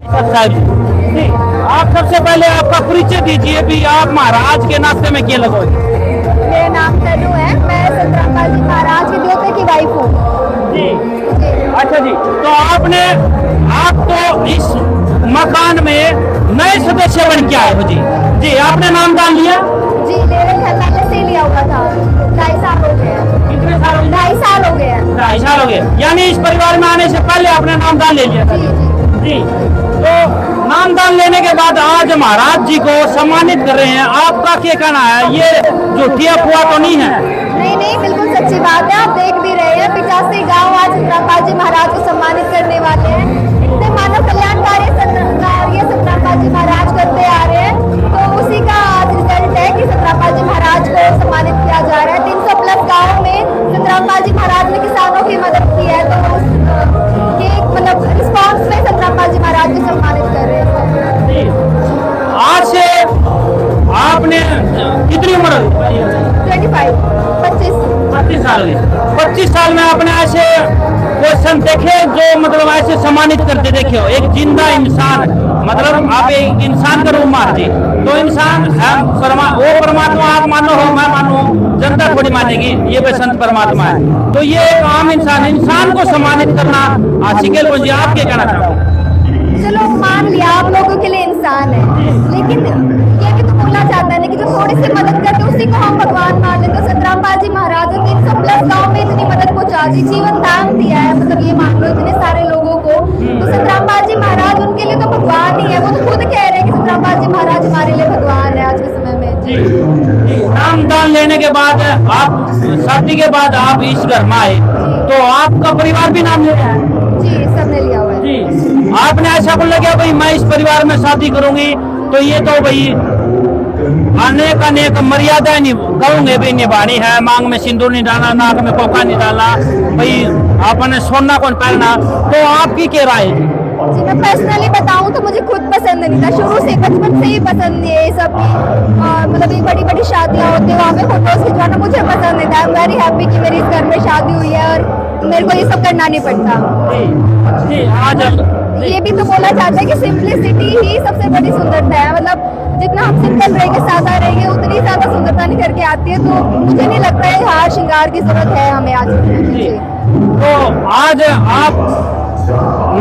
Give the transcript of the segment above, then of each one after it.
जी, आप सबसे पहले आपका परिचय दीजिए भी आप महाराज के नाते में क्या लगोगे। मेरा नाम तनु है, मैं संतरामपाल जी महाराज के द्योते की वाइफ हूँ। जी अच्छा जी, तो आप तो इस मकान में नए सदस्य बन के आए हो जी। जी आपने नाम दान लिया? जी ले पहले से लिया हुआ था, 2.5 साल हो गए। कितने साल हो गए? 2.5 साल हो गए। 2.5 साल हो गए, यानी इस परिवार में आने से पहले आपने नाम दान ले लिया था। जी जी जी, तो नाम दान लेने के बाद आज महाराज जी को सम्मानित कर रहे हैं, आपका क्या कहना है? ये झूठी अफवाह तो नहीं है? नहीं, बिल्कुल सच्ची बात है। आप देख भी रहे हैं 85 गाँव आज संतरामपाल जी महाराज को सम्मानित करने वाले हैं। इतने मानव कल्याणकारी कार्य संतरामपाल जी महाराज करते आ रहे हैं, तो उसी का आज रिजल्ट है कि संतरामपाल जी महाराज को सम्मानित किया जा रहा है। 300 प्लस गाँव में संतरामपाल जी महाराज ने किसानों की मदद की है, तो ये मतलब रिस्पॉन्स में संतरामपाल जी महाराज को सम्मानित कर रहे हैं। आज से आपने कितनी उम्र? 25 साल हुई। 25 साल में आपने ऐसे क्वेश्चन देखे जो मतलब ऐसे सम्मानित करते देखे हो? एक जिंदा इंसान, मतलब आप एक इंसान का रूप मार दी तो इंसान वो परमात्मा आप मानो हो, मैं मानो, जनता थोड़ी मानेगी ये संत परमात्मा है। तो ये एक आम इंसान को सम्मानित करना आशिकेल को जी आप क्या कहना चाहोगे? चलो मान लिया आप लोगों के लिए इंसान है, लेकिन ये भी तो बोला जाता है ना कि जो थोड़ी सी मदद करते उसी को हम भगवान मान लेते। तो संतरामपाल जी महाराज ने 300 प्लस गाँव में इतनी मदद पहुंचा दी, जीवन दान दिया है, मतलब ये मान लो इतने सारे लोगों को। तो संतरामपाल जी महाराज उनके लिए तो भगवान ही है। वो तो खुद कह रहे हैं कि संतरामपाल जी महाराज हमारे लिए भगवान है आज के समय में। जी नाम दान लेने के बाद आप शादी के बाद आप इस घर में आए तो आपका परिवार भी नाम ले रहा है? जी सबने लिया हुआ है। जी आपने ऐसा बोल लगा भाई मैं इस परिवार में शादी करूंगी तो ये तो भाई अनेक मर्यादा कहूंगे भी निभानी है, मांग में सिंदूर नहीं डालना, नाक में कोका नहीं डालना, भाई आपने सोना कौन पहनना, तो आपकी क्या राय है? जी मैं पर्सनली बताऊं तो मुझे खुद पसंद नहीं था, शुरू से बचपन से ही पसंद नहीं है ये सब। और मतलब ये बड़ी बड़ी शादियां होती है वहाँ पे फोटोज खिंचवाना मुझे पसंद नहीं था। आई एम वेरी हैप्पी कि मेरी इस घर में शादी हुई है और मेरे को ये सब करना नहीं पड़ता। जी आज ये भी तो बोला जाता है कि सिंपलिसिटी ही सबसे बड़ी सुंदरता है। मतलब जितना हम सिंपल रहेंगे, सादा रहेंगे, उतनी ज्यादा सुंदरता निकल के आती है। तो मुझे नहीं लगता है हार श्रृंगार की जरूरत है हमें आज। तो आज आप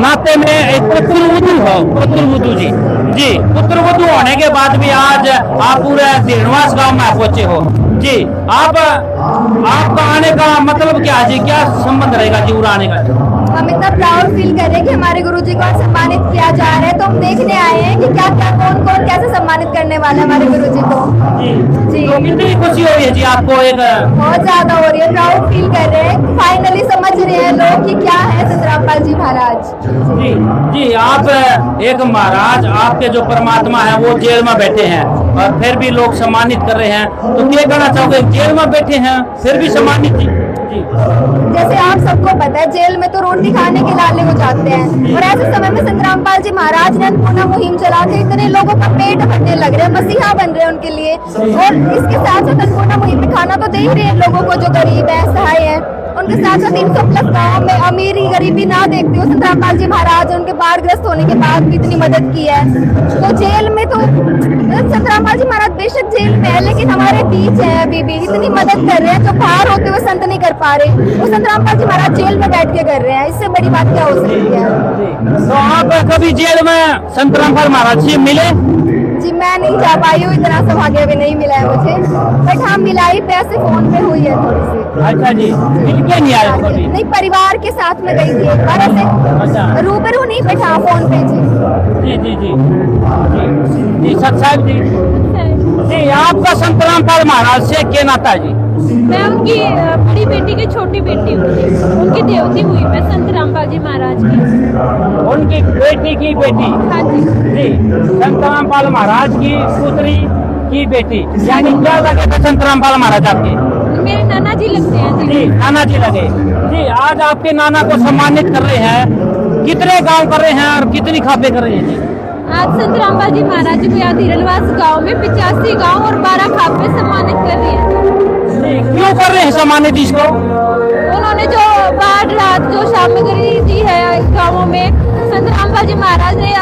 नाते में एक पुत्रवधू हो, पुत्रवधू जी। जी पुत्रवधू होने के बाद भी आज आप पूरे देनवास गांव में पहुंचे हो जी। आपका आने का मतलब क्या जी, क्या संबंध रहेगा जी पूरा आने का? हम इतना प्राउड फील कर रहे हैं कि हमारे गुरुजी को सम्मानित किया जा रहा है, तो हम देखने आए हैं कि क्या क्या कौन कौन कैसे सम्मानित करने वाला है हमारे गुरुजी को। जी तो कितनी खुशी हो रही है जी आपको? एक बहुत ज्यादा हो रही है, प्राउड फील कर रहे हैं। फाइनली समझ रहे हैं लोग कि क्या है संतरामपाल जी महाराज। जी जी आप एक महाराज, आपके जो परमात्मा है वो जेल में बैठे हैं और फिर भी लोग सम्मानित कर रहे हैं, तो क्या कहना चाहोगे? जेल में बैठे हैं फिर भी सम्मानित जी। जैसे आप सबको पता है जेल में तो रोटी खाने के लाले हो जाते हैं, और ऐसे समय में संतरामपाल जी महाराज ने अन्नपूर्णा मुहिम चला के इतने लोगों का पेट भरने लग रहे हैं, मसीहा बन रहे हैं उनके लिए। और इसके साथ साथ अन्नपूर्णा मुहिम में खाना तो दे ही रहे हैं लोगों को जो गरीब है, सहाय है। उनके साथ साथ 300 प्लस गाँव में अमीरी गरीबी ना देखते हो संतरामपाल जी महाराज उनके बाढ़ग्रस्त होने के बाद भी इतनी मदद की है। तो जेल में तो संतरामपाल जी महाराज बेशक जेल में है, लेकिन हमारे बीच है अभी भी, इतनी मदद कर रहे हैं जो बाहर होते हुए संत नहीं कर पा रहे, वो संतरामपाल जी महाराज जेल में बैठ के कर रहे हैं। इससे बड़ी बात क्या हो सकती है? तो आप कभी जेल में संतरामपाल महाराज जी मिले? जी मैं नहीं जा पाई हूँ, इतना सौभाग्य भी नहीं मिला है मुझे, बट हाँ मिलाई पैसे फोन पे हुई है थोड़ी सी। अच्छा जी, मिलके नहीं आए कभी? नहीं, परिवार के साथ में गई थी एक बार ऐसे। अच्छा। रूबरू नहीं बैठा फोन पे। जी जी जी जी जी सत साहब जी। जी आपका संतरामपाल महाराज से क्या नाता है जी? मैं उनकी बड़ी बेटी की छोटी बेटी हूँ, उनकी देवती हुई मैं संतरामपाल जी महाराज की। उनकी बेटी की बेटी? हाँ जी जी संतरामपाल महाराज की पुत्री की बेटी, यानी क्या लगे थे संतरामपाल महाराज आपके? मेरे नाना जी लगते हैं जी। नाना जी लगे जी। आज आपके नाना को सम्मानित कर रहे हैं, कितने गांव कर रहे हैं और कितनी खापे कर रहे हैं जी? आज संतरामपाल जी महाराज जी को यहाँ धीरलवास गाँव में 85 गाँव और 12 खापे सम्मानित कर रही है। क्यों कर रहे हैं सम्मानित इसको? उन्होंने जो बाढ़ रात जो सामग्री दी है गाँवों में, संतरामपाल जी महाराज ने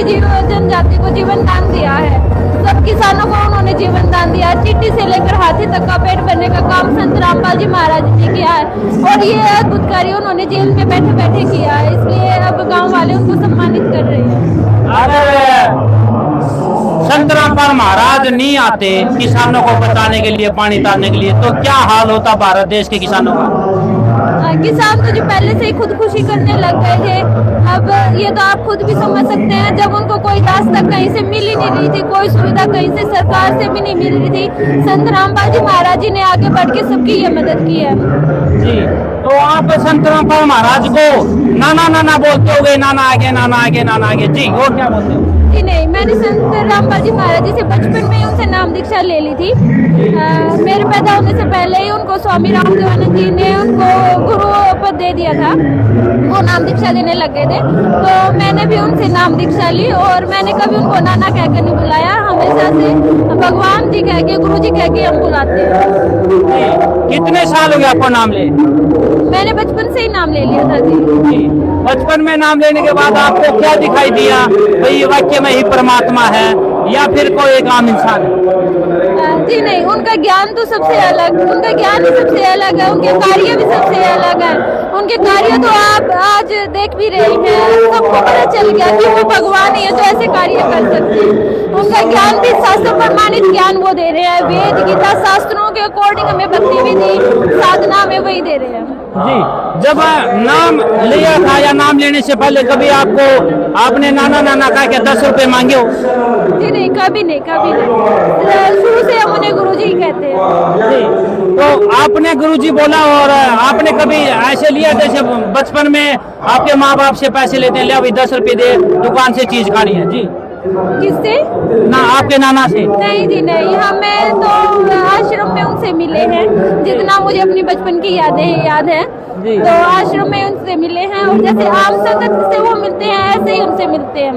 जनजाति को जीवन दान दिया है। सब किसानों को उन्होंने जीवन दान दिया है। चिट्ठी से लेकर हाथी तक का पेट भरने का काम संत रामपाल जी महाराज ने किया है और ये अद्भुत कार्य उन्होंने जेल में बैठे बैठे किया है। इसलिए अब गांव वाले उनको सम्मानित कर रहे हैं। अगर संत रामपाल महाराज नहीं आते किसानों को बचाने के लिए, पानी तारने के लिए, तो क्या हाल होता भारत देश के किसानों का? किसान तो जो पहले से ही खुदकुशी करने लग गए थे। अब ये तो आप खुद भी समझ सकते हैं, जब उनको कोई रास्ता कहीं से मिल ही नहीं रही थी, कोई सुविधा कहीं से सरकार से भी नहीं मिल रही थी, संत रामपाल जी महाराज जी ने आगे बढ़ के सबकी ये मदद की है। जी, तो आप संत रामपाल महाराज को नाना नाना बोलते हो गए, नाना आगे, नाना आगे, नाना आगे। जी, और क्या बोलते हो? जी नहीं, मैंने संत रामपाल जी महाराज जी से बचपन में ही उनसे नाम दीक्षा ले ली थी। मेरे पैदा होने से पहले ही उनको स्वामी रामदेवानंद जी ने उनको गुरु पद दे दिया था, वो नाम दीक्षा देने लग गए थे, तो मैंने भी उनसे नाम दीक्षा ली और मैंने कभी उनको नाना कहकर नहीं बुलाया, हमेशा से भगवान जी कह के, गुरु जी कह के हम बुलाते हैं। कितने साल हो गए आपको नाम ले? मैंने बचपन से ही नाम ले लिया था जी। बचपन में नाम लेने के बाद आपको क्या दिखाई दिया? भाई ये वाक्य में ही परमात्मा है या फिर कोई एक आम इंसान है? जी नहीं, उनका ज्ञान तो सबसे अलग, उनका ज्ञान ही सबसे अलग है, उनके कार्य भी सबसे अलग है। उनके कार्य तो आप आज देख भी रहे हैं, सबको पता चल गया कि वो भगवान ही है जो ऐसे कार्य कर सकते हैं। उनका ज्ञान भी शास्त्र प्रमाणित ज्ञान वो दे रहे हैं, वेद गीता शास्त्रों के अकॉर्डिंग हमें भक्ति विधि साधना हमें वही दे रहे हैं। जी, जब नाम लिया था या नाम लेने से पहले कभी आपने नाना नाना कहा कि 10 रुपए मांगे हो? जी नहीं, कभी नहीं, कभी नहीं। शुरू से हम उन्हें गुरु जी कहते हैं। जी, तो आपने गुरुजी बोला और आपने कभी ऐसे लिया जैसे बचपन में आपके माँ बाप से पैसे लेते हैं, ले अभी 10 रुपए दे, दुकान से चीज खानी है? जी, किससे? ना आपके नाना से? नहीं जी नहीं, हमें तो आश्रम में उनसे मिले हैं, जितना मुझे अपनी बचपन की यादें याद है, तो आश्रम में उनसे मिले हैं और जैसे आम संगत से वो मिलते हैं ऐसे ही उनसे मिलते हैं।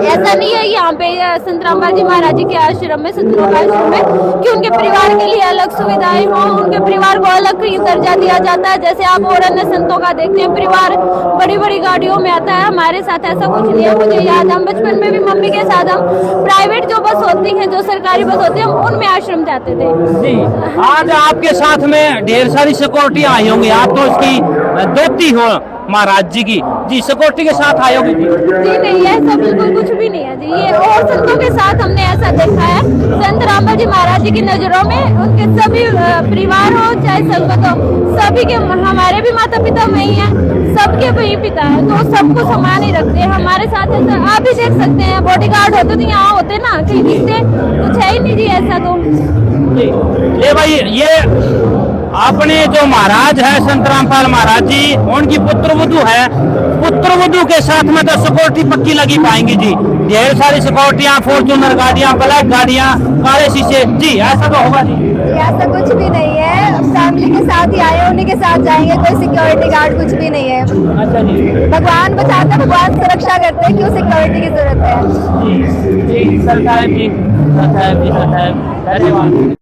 ऐसा नहीं है यहाँ पे संत रामपाल जी महाराज जी के आश्रम में, संतों के आश्रम में, कि उनके परिवार के लिए अलग सुविधाएं हो, उनके परिवार को अलग दर्जा दिया जाता है। जैसे आप और अन्य संतों का देखते हैं, परिवार बड़ी बड़ी गाड़ियों में आता है, हमारे साथ ऐसा कुछ नहीं है। मुझे याद है, हम बचपन में भी मम्मी के साथ हम प्राइवेट जो बस होती है, जो सरकारी बस होती है, हम उनमें आश्रम जाते थे। जी, आज आपके साथ में ढेर सारी सिक्योरिटी आई होंगी, आप तो इसकी दोती हो महाराज जी की। जी, सिक्योरिटी के साथ आए होंगे? जी नहीं, ऐसा बिल्कुल कुछ भी नहीं है जी। ये और संतों के साथ हमने ऐसा देखा है, संत रामपाल जी महाराज जी की नजरों में उनके सभी परिवार हो चाहे संगत हो, सभी के, हमारे भी माता पिता वही हैं, सबके वही पिता है, तो सबको समान ही रखते हैं। हमारे साथ ऐसा आप भी देख सकते हैं, बॉडीगार्ड होते तो यहाँ होते ना, कहीं दिखते कुछ है ही नहीं जी ऐसा तो। ये भाई, ये अपने जो महाराज है संत रामपाल महाराज जी, उनकी पुत्रवधू है, पुत्रवधू के साथ में तो सिक्योरिटी पक्की लगी पाएंगी जी। ढेर सारी सिक्योरिटियाँ, फॉर्च्यूनर गाड़ियाँ, ब्लैक गाड़ियाँ, काले शीशे। जी, ऐसा तो होगा जी? ऐसा कुछ भी नहीं है, फैमिली के साथ ही आए, उन्हीं के साथ जाएंगे, कोई सिक्योरिटी गार्ड कुछ भी नहीं है। अच्छा जी, भगवान बचाते, भगवान सुरक्षा करते हैं, क्यों सिक्योरिटी की जरूरत है? जी, जी, सरकार जी, सरकार जी, सरकार, धन्यवाद।